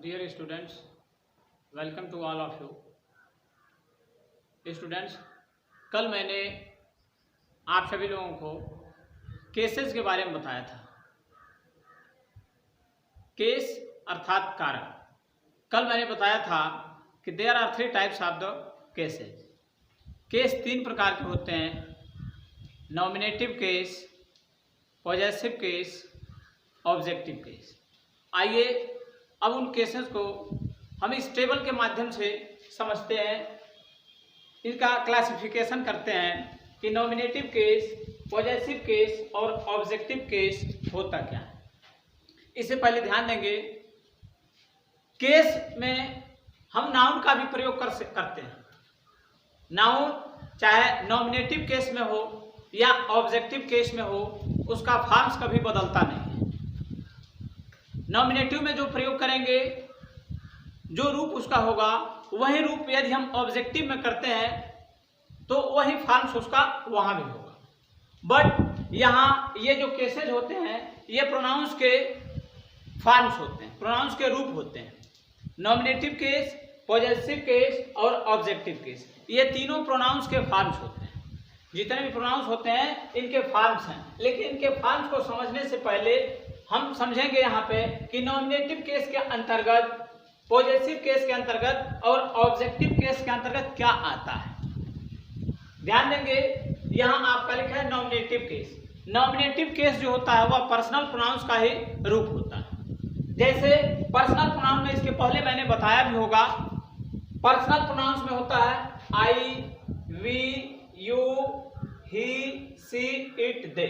Dear students, welcome to all of you. Students, कल मैंने आप सभी लोगों को केसेस के बारे में बताया था। केस अर्थात कारक। कल मैंने बताया था कि there are 3 types of the cases. Case 3 प्रकार के होते हैं: nominative case, possessive case, objective case. आइए अब उन केसेस को हम इस टेबल के माध्यम से समझते हैं, इनका क्लासिफिकेशन करते हैं कि नॉमिनेटिव केस, पॉजेसिव केस और ऑब्जेक्टिव केस होता क्या है। इससे पहले ध्यान देंगे, केस में हम नाउन का भी प्रयोग करते हैं। नाउन चाहे नॉमिनेटिव केस में हो या ऑब्जेक्टिव केस में हो, उसका फॉर्म्स कभी बदलता नहीं है। नॉमिनेटिव में जो प्रयोग करेंगे, जो रूप उसका होगा, वही रूप यदि हम ऑब्जेक्टिव में करते हैं तो वही फॉर्म्स उसका वहां भी होगा। बट यहाँ ये जो केसेज होते हैं, ये प्रोनाउंस के फॉर्म्स होते हैं, प्रोनाउंस के रूप होते हैं। नॉमिनेटिव केस, पॉजेसिव केस और ऑब्जेक्टिव केस, ये तीनों प्रोनाउंस के फॉर्म्स होते हैं। जितने भी प्रोनाउंस होते हैं इनके फॉर्म्स हैं, लेकिन इनके फॉर्म्स को समझने से पहले हम समझेंगे यहाँ पे कि नॉमिनेटिव केस के अंतर्गत, पॉजेसिव केस के अंतर्गत और ऑब्जेक्टिव केस के अंतर्गत क्या आता है। ध्यान देंगे, यहाँ आपका लिखा है नॉमिनेटिव केस। नॉमिनेटिव केस जो होता है वह पर्सनल प्रोनाउंस का ही रूप होता है। जैसे पर्सनल प्रोनाउन में, इसके पहले मैंने बताया भी होगा, पर्सनल प्रोनाउंस में होता है I, we, you, he, she, it, they.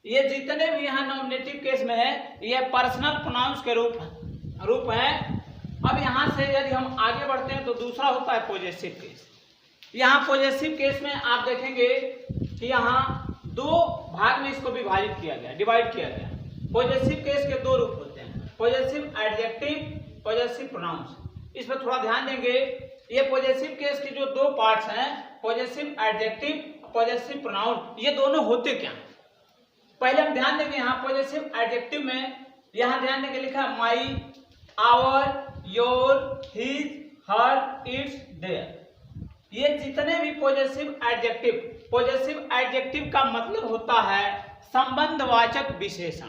ये जितने भी यहाँ नॉमिनेटिव केस में है, ये पर्सनल प्रोनाउंस के रूप हैं। अब यहाँ से यदि हम आगे बढ़ते हैं तो दूसरा होता है पॉजेसिव केस। यहाँ पॉजेसिव केस में आप देखेंगे कि यहाँ 2 भाग में इसको विभाजित किया गया, डिवाइड किया गया। पॉजेसिव केस के 2 रूप होते हैं, पॉजेसिव एडजेक्टिव, पॉजेसिव प्रोनाउंस। इस पर थोड़ा ध्यान देंगे। ये पॉजेसिव केस के जो 2 पार्ट्स हैं, पॉजेसिव एडजेक्टिव, पॉजेसिव प्रोनाउन, ये दोनों होते क्या हैं। पहले हम ध्यान देंगे, यहाँ पॉजेसिव एडजेक्टिव में यहाँ ध्यान देंगे, लिखा है my, our, your, his, her, its, their. ये जितने भी पॉजेसिव एडजेक्टिव का मतलब होता है संबंधवाचक विशेषण।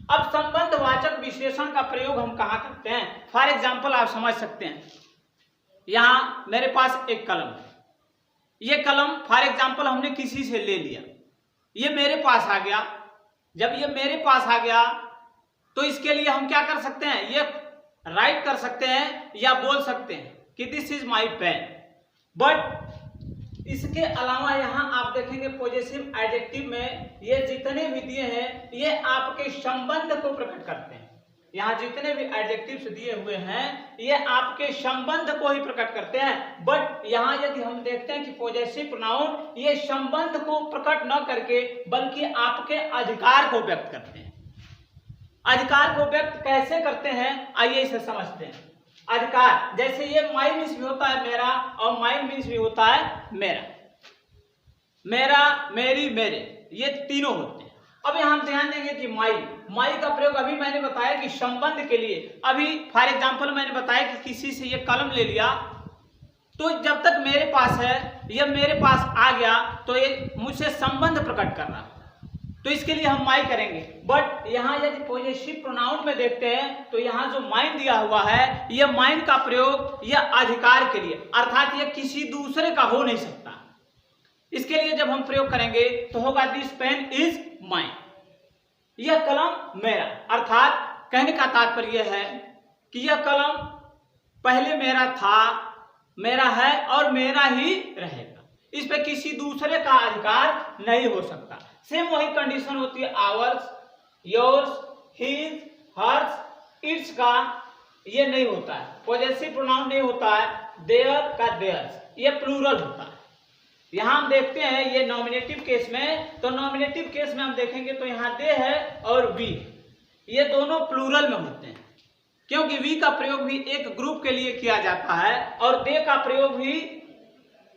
अब संबंधवाचक विशेषण का प्रयोग हम कहाँ करते हैं, फॉर एग्जाम्पल आप समझ सकते हैं। यहाँ मेरे पास एक कलम है, ये कलम फॉर एग्जाम्पल हमने किसी से ले लिया, ये मेरे पास आ गया। जब ये मेरे पास आ गया तो इसके लिए हम क्या कर सकते हैं, ये राइट कर सकते हैं या बोल सकते हैं कि this is my pen. But इसके अलावा यहाँ आप देखेंगे पॉजेसिव एडजेक्टिव में ये जितने भी दिए हैं, ये आपके संबंध को प्रकट करते हैं। यहाँ जितने भी एडजेक्टिव्स दिए हुए हैं, ये आपके संबंध को ही प्रकट करते हैं। बट यहाँ यदि हम देखते हैं कि पॉजेसिव प्रोनाउन ये संबंध को प्रकट न करके बल्कि आपके अधिकार को व्यक्त करते हैं। अधिकार को व्यक्त कैसे करते हैं, आइए इसे समझते हैं। अधिकार, जैसे ये माई मीन्स भी होता है मेरा, और माइन मीन्स भी होता है मेरा। मेरा, मेरी, मेरे, ये तीनों होते हैं। अब यहाँ हम ध्यान देंगे कि माई का प्रयोग अभी मैंने बताया कि संबंध के लिए। अभी फॉर एग्जाम्पल मैंने बताया कि किसी से ये कलम ले लिया, तो जब तक मेरे पास है, ये मेरे पास आ गया, तो ये मुझसे संबंध प्रकट कर रहा है, तो इसके लिए हम माई करेंगे। बट यहाँ यदि पॉजेसिव प्रोनाउन में देखते हैं तो यहाँ जो माइन दिया हुआ है, ये माइन का प्रयोग यह अधिकार के लिए, अर्थात ये किसी दूसरे का हो नहीं सकता। इसके लिए जब हम प्रयोग करेंगे तो होगा दिस पेन इज माइन, यह कलम मेरा। अर्थात कहने का तात्पर्य है कि यह कलम पहले मेरा था, मेरा है और मेरा ही रहेगा। इस पे किसी दूसरे का अधिकार नहीं हो सकता। सेम वही कंडीशन होती है ours, yours, his, hers, its का ये नहीं होता है। पॉजेसिव प्रोनाउन नहीं होता है। देयर का देयर्स, ये प्लूरल होता है। यहाँ हम देखते हैं ये नॉमिनेटिव केस में, तो नॉमिनेटिव केस में हम देखेंगे तो यहाँ दे है और वी, ये दोनों प्लूरल में होते हैं, क्योंकि वी का प्रयोग भी एक ग्रुप के लिए किया जाता है और दे का प्रयोग भी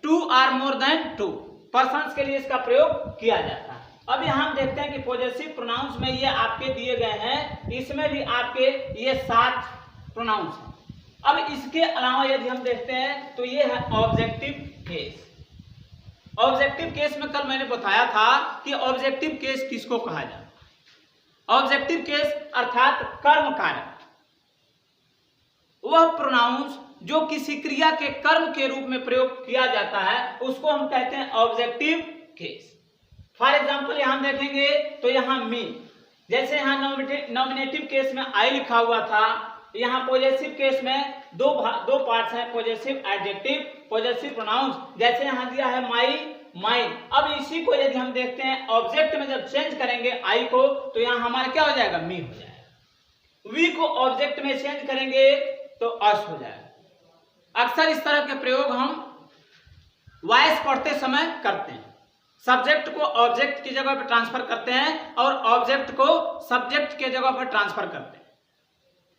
2 or more than 2 पर्सन्स के लिए इसका प्रयोग किया जाता है। अब यहाँ हम देखते हैं कि पॉजेसिव प्रोनाउंस में ये आपके दिए गए हैं, इसमें भी आपके ये 7 प्रोनाउंस है। अब इसके अलावा यदि हम देखते हैं तो ये है ऑब्जेक्टिव केस। ऑब्जेक्टिव केस में कल मैंने बताया था कि ऑब्जेक्टिव केस किसको कहा जाए। ऑब्जेक्टिव केस अर्थात कर्म कारक, वह प्रोनाउंस जो किसी क्रिया के कर्म के रूप में प्रयोग किया जाता है उसको हम कहते हैं ऑब्जेक्टिव केस। फॉर एग्जाम्पल यहां देखेंगे तो यहां मी, जैसे यहां नॉमिनेटिव केस में आई लिखा हुआ था, यहां पॉजेसिव केस में दो पार्ट्स हैं, पॉजेसिव एडजेक्टिव, पॉजेसिव प्रोनाउंस। जैसे यहां दिया है माई, माइन। अब इसी को यदि हम देखते हैं ऑब्जेक्ट में जब चेंज करेंगे आई को तो यहां हमारा क्या हो जाएगा, मी हो जाएगा। वी को ऑब्जेक्ट में चेंज करेंगे तो अस हो जाएगा। अक्सर इस तरह के प्रयोग हम वॉइस पढ़ते समय करते हैं। सब्जेक्ट को ऑब्जेक्ट की जगह पर ट्रांसफर करते हैं और ऑब्जेक्ट को सब्जेक्ट के जगह पर ट्रांसफर करते हैं।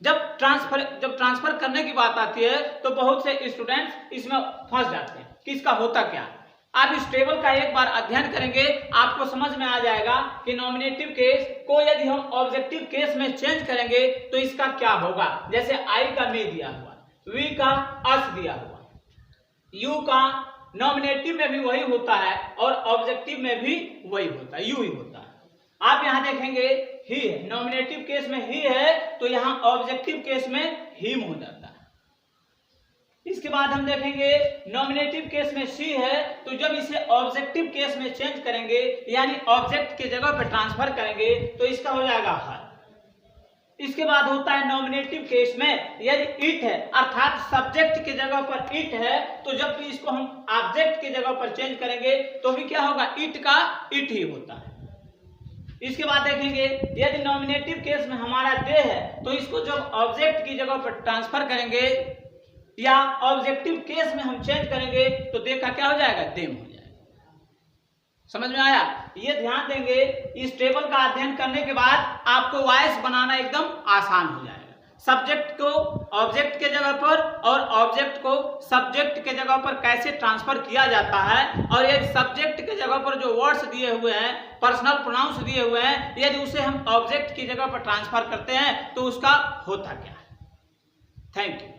जब ट्रांसफर करने की बात आती है तो बहुत से स्टूडेंट्स इसमें फंस जाते हैं कि इसका होता क्या। आप इस टेबल का एक बार अध्ययन करेंगे आपको समझ में आ जाएगा कि नॉमिनेटिव केस को यदि हम ऑब्जेक्टिव केस में चेंज करेंगे तो इसका क्या होगा। जैसे आई का मे दिया हुआ, वी का अस दिया हुआ, यू का नॉमिनेटिव में भी वही होता है और ऑब्जेक्टिव में भी वही होता है, यू ही होता है। आप यहां देखेंगे ही है, नॉमिनेटिव केस में ही है तो यहां ऑब्जेक्टिव केस में हिम हो जाता है। इसके बाद हम देखेंगे नॉमिनेटिव केस में सी है तो जब इसे ऑब्जेक्टिव केस में चेंज करेंगे यानी ऑब्जेक्ट के जगह पर ट्रांसफर करेंगे तो इसका हो जाएगा हर। इसके बाद होता है नॉमिनेटिव केस में यदि इट है अर्थात सब्जेक्ट के जगह पर इट है तो जब भी इसको हम ऑब्जेक्ट की जगह पर चेंज करेंगे तो भी क्या होगा, इट का इट ही होता है। इसके बाद देखेंगे यदि नॉमिनेटिव केस में हमारा दे है तो इसको जब ऑब्जेक्ट की जगह पर ट्रांसफर करेंगे या ऑब्जेक्टिव केस में हम चेंज करेंगे तो दे का क्या हो जाएगा, देम हो जाएगा। समझ में आया। ये ध्यान देंगे, इस टेबल का अध्ययन करने के बाद आपको वॉइस बनाना एकदम आसान हो जाएगा। सब्जेक्ट को ऑब्जेक्ट के जगह पर और ऑब्जेक्ट को सब्जेक्ट के जगह पर कैसे ट्रांसफर किया जाता है और यदि सब्जेक्ट के जगह पर जो वर्ड्स दिए हुए हैं, पर्सनल प्रोनाउंस दिए हुए हैं, यदि उसे हम ऑब्जेक्ट की जगह पर ट्रांसफर करते हैं तो उसका होता क्या है। Thank you.